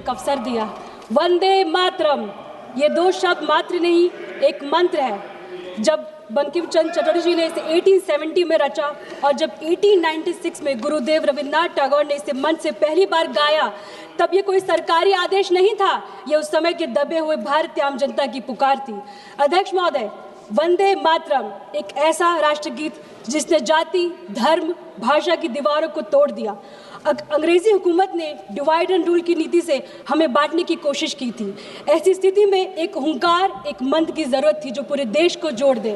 एक अवसर दिया। वंदे मातरम ये दो शब्द मात्र नहीं, एक मंत्र है। जब बंकिम चंद्र चटर्जी ने इसे 1870 में रचा और जब 1896 में गुरुदेव रविन्द्रनाथ टैगोर ने इसे मंच से पहली बार गाया, तब ये कोई सरकारी आदेश नहीं था, ये उस समय के दबे हुए भारतीय आम जनता की पुकार थी। अध्यक्ष महोदय, वंदे मातरम एक ऐसा राष्ट्रगीत जिसने जाति, धर्म, भाषा की दीवारों को तोड़ दिया। अंग्रेजी हुकूमत ने डिवाइड एंड रूल की नीति से हमें बांटने की कोशिश की थी। ऐसी स्थिति में एक हुंकार, एक मंत्र की जरूरत थी जो पूरे देश को जोड़ दे।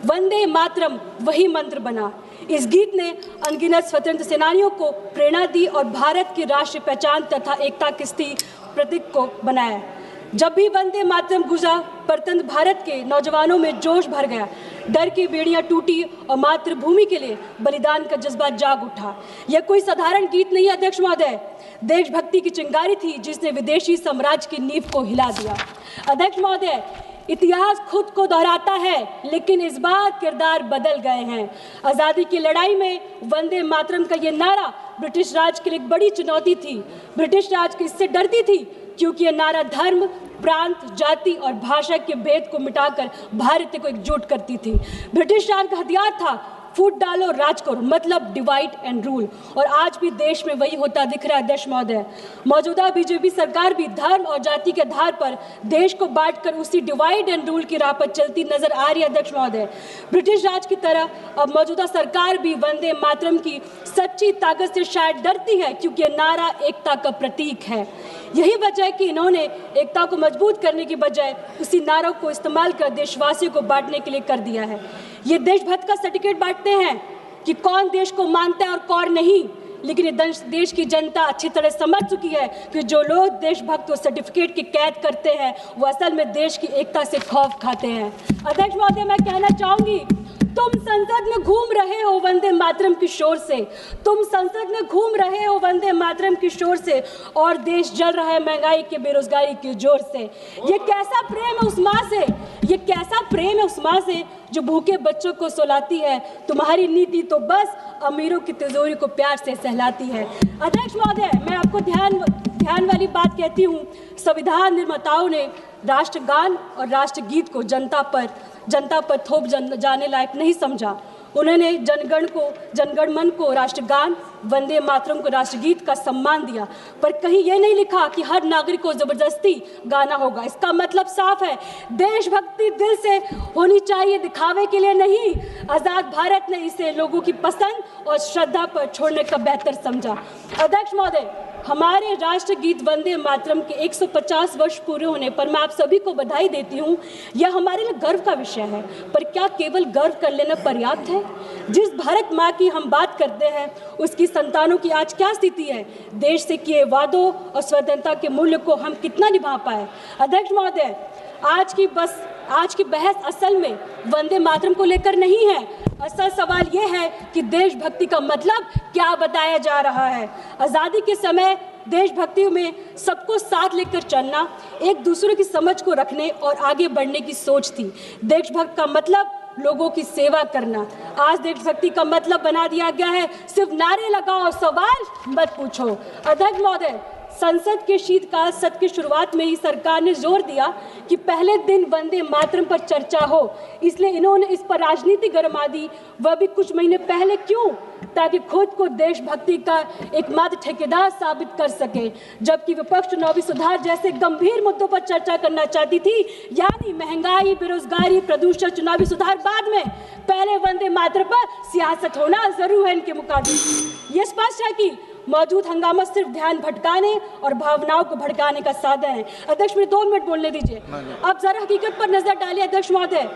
वंदे मातरम वही मंत्र बना। इस गीत ने अनगिनत स्वतंत्र सेनानियों को प्रेरणा दी और भारत की राष्ट्रीय पहचान तथा एकता के प्रतीक को बनाया। जब भी वंदे मातरम गुजा, परतंत्र भारत के नौजवानों में जोश भर गया, डर की बेड़ियां टूटी और मातृभूमि के लिए बलिदान का जज्बा जाग उठा। यह कोई साधारण गीत नहीं, अध्यक्ष महोदय, देशभक्ति की चिंगारी थी जिसने विदेशी साम्राज्य की नींव को हिला दिया। अध्यक्ष महोदय, इतिहास खुद को दोहराता है, लेकिन इस बार किरदार बदल गए हैं। आज़ादी की लड़ाई में वंदे मातरम का ये नारा ब्रिटिश राज के लिए एक बड़ी चुनौती थी। ब्रिटिश राज इससे डरती थी क्योंकि यह नारा धर्म, प्रांत, जाति और भाषा के भेद को मिटाकर भारत को एकजुट करती थी। ब्रिटिश राज का हथियार था फूट डालो राज करो, मतलब डिवाइड एंड रूल, और आज भी देश में वही होता दिख रहा है। अध्यक्ष महोदय, मौजूदा बीजेपी सरकार भी धर्म और जाति के आधार पर देश को बांटकर उसी डिवाइड एंड रूल की राह पर चलती नजर आ रही है। अध्यक्ष महोदय, ब्रिटिश राज की तरह अब मौजूदा सरकार भी वंदे मातरम की सच्ची ताकत से शायद डरती है, क्योंकि यह नारा एकता का प्रतीक है। यही वजह है कि इन्होंने एकता को मजबूत करने की बजाय उसी नारों को इस्तेमाल कर देशवासियों को बांटने के लिए कर दिया है। ये देशभक्त का सर्टिफिकेट बांटते हैं कि कौन देश को मानता है और कौन नहीं, लेकिन ये देश की जनता अच्छी तरह समझ चुकी है कि जो लोग देशभक्त को सर्टिफिकेट की कैद करते हैं वो असल में देश की एकता से खौफ खाते हैं। अध्यक्ष महोदय, मैं कहना चाहूंगी, तुम संसद में घूम रहे हो वंदे मातरम की शोर से, तुम संसद में घूम रहे हो वंदे मातरम की शोर से, और देश जल रहा है महंगाई के, बेरोजगारी के जोर से। ये कैसा प्रेम है उस माँ से, ये कैसा प्रेम है उस माँ से जो भूखे बच्चों को सुलाती है। तुम्हारी नीति तो बस अमीरों की तिजोरी को प्यार से सहलाती है। अध्यक्ष महोदय, मैं आपको ध्यान वाली बात कहती हूँ, संविधान निर्माताओं ने राष्ट्रगान और राष्ट्रगीत को जनता पर थोप जाने लायक नहीं समझा। उन्होंने जनगण मन को राष्ट्रगान, वंदे मातरम को राष्ट्रगीत का सम्मान दिया, पर कहीं यह नहीं लिखा कि हर नागरिक को जबरदस्ती गाना होगा। इसका मतलब साफ है, देशभक्ति दिल से होनी चाहिए, दिखावे के लिए नहीं। आजाद भारत ने इसे लोगों की पसंद और श्रद्धा पर छोड़ने का बेहतर समझा। अध्यक्ष महोदय, हमारे राष्ट्रगीत वंदे मातरम के 150 वर्ष पूरे होने पर मैं आप सभी को बधाई देती हूँ। यह हमारे लिए गर्व का विषय है, पर क्या केवल गर्व कर लेना पर्याप्त है? जिस भारत माँ की हम बात करते हैं, उसकी संतानों की आज क्या स्थिति है? देश से किए वादों और स्वतंत्रता के मूल्य को हम कितना निभा पाए? अध्यक्ष महोदय, आज की बहस असल में वंदे मातरम को लेकर नहीं है। असल सवाल यह है कि देशभक्ति का मतलब क्या बताया जा रहा है। आज़ादी के समय देशभक्ति में सबको साथ लेकर चलना, एक दूसरे की समझ को रखने और आगे बढ़ने की सोच थी। देशभक्त का मतलब लोगों की सेवा करना। आज देशभक्ति का मतलब बना दिया गया है सिर्फ नारे लगाओ, सवाल मत पूछो। अध्यक्ष महोदय, संसद के शीतकाल सत्र की शुरुआत में ही सरकार ने जोर दिया कि पहले दिन वंदे मातरम पर चर्चा हो, इसलिए इन्होंने इस पर राजनीति गरमा दी, वह भी कुछ महीने पहले। क्यों? ताकि खुद को देशभक्ति का एकमात्र ठेकेदार साबित कर सके, जबकि विपक्ष चुनावी सुधार जैसे गंभीर मुद्दों पर चर्चा करना चाहती थी, यानी महंगाई, बेरोजगारी, प्रदूषण, चुनावी सुधार बाद में, पहले वंदे मातरम पर सियासत होना जरूर है इनके मुकाबले। ये स्पष्ट है कि मौजूद हंगामा सिर्फ ध्यान भटकाने और भावनाओं को भड़काने का साधन है। अध्यक्ष, मुझे 2 मिनट बोलने दीजिए। अब जरा हकीकत पर नजर डालिए। अध्यक्ष महोदय,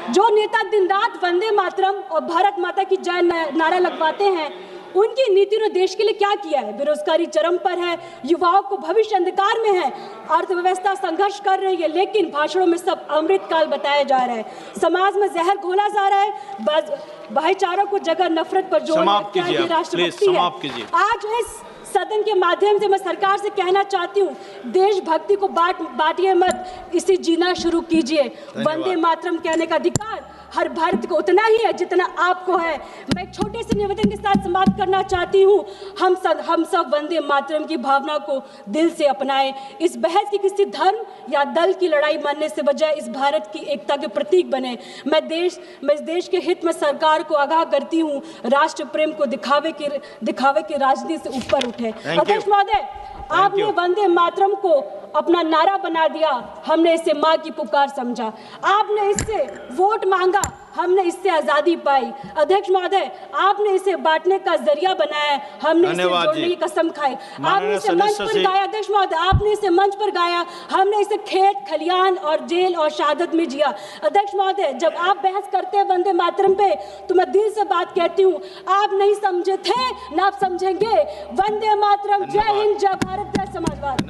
जो नेता दिन रात वंदे मातरम और भारत माता की जय नारा लगवाते हैं, उनकी नीति ने देश के लिए क्या किया है? बेरोजगारी चरम पर है, युवाओं को भविष्य अंधकार में है, अर्थव्यवस्था संघर्ष कर रही है, लेकिन भाषणों में सब अमृतकाल बताया जा रहा है, समाज में जहर घोला जा रहा है, भाईचारों को जगह नफरत पर जोर राष्ट्रभक्ति है। आज इस सदन के माध्यम से मैं सरकार से कहना चाहती हूँ, देशभक्ति को बांटिए मत, इसे जीना शुरू कीजिए। वंदे मातरम कहने का अधिकार हर भारत को उतना ही है जितना आपको है। मैं एक छोटे से निवेदन के साथ समाप्त करना चाहती हूँ। हम सब वंदे मातरम की भावना को दिल से अपनाएं। इस बहस की किसी धर्म या दल की लड़ाई मानने से बजाय इस भारत की एकता के प्रतीक बने। मैं इस देश के हित में सरकार को आगाह करती हूँ, राष्ट्र प्रेम को दिखावे की राजनीति से ऊपर उठे। अध्यक्ष महोदय, आपने वंदे मातरम को अपना नारा बना दिया, हमने इसे माँ की पुकार समझा। आपने इससे वोट मांगा, हमने इससे आजादी पाई। अध्यक्ष महोदय, आपने इसे बांटने का जरिया बनाया, हमने इसे जोड़ने की कसम खाई। आपने इसे मंच पर गाया, अध्यक्ष महोदय, आपने इसे मंच पर गाया, हमने इसे खेत खलियान और जेल और शहादत में जिया। अध्यक्ष महोदय, जब आप बहस करते हैं वंदे मातरम पे, तो मैं दिल से बात कहती हूँ, आप नहीं समझे थे ना आप समझेंगे। वंदे मातरम, जय हिंद, जय भारत, जय समाजवाद।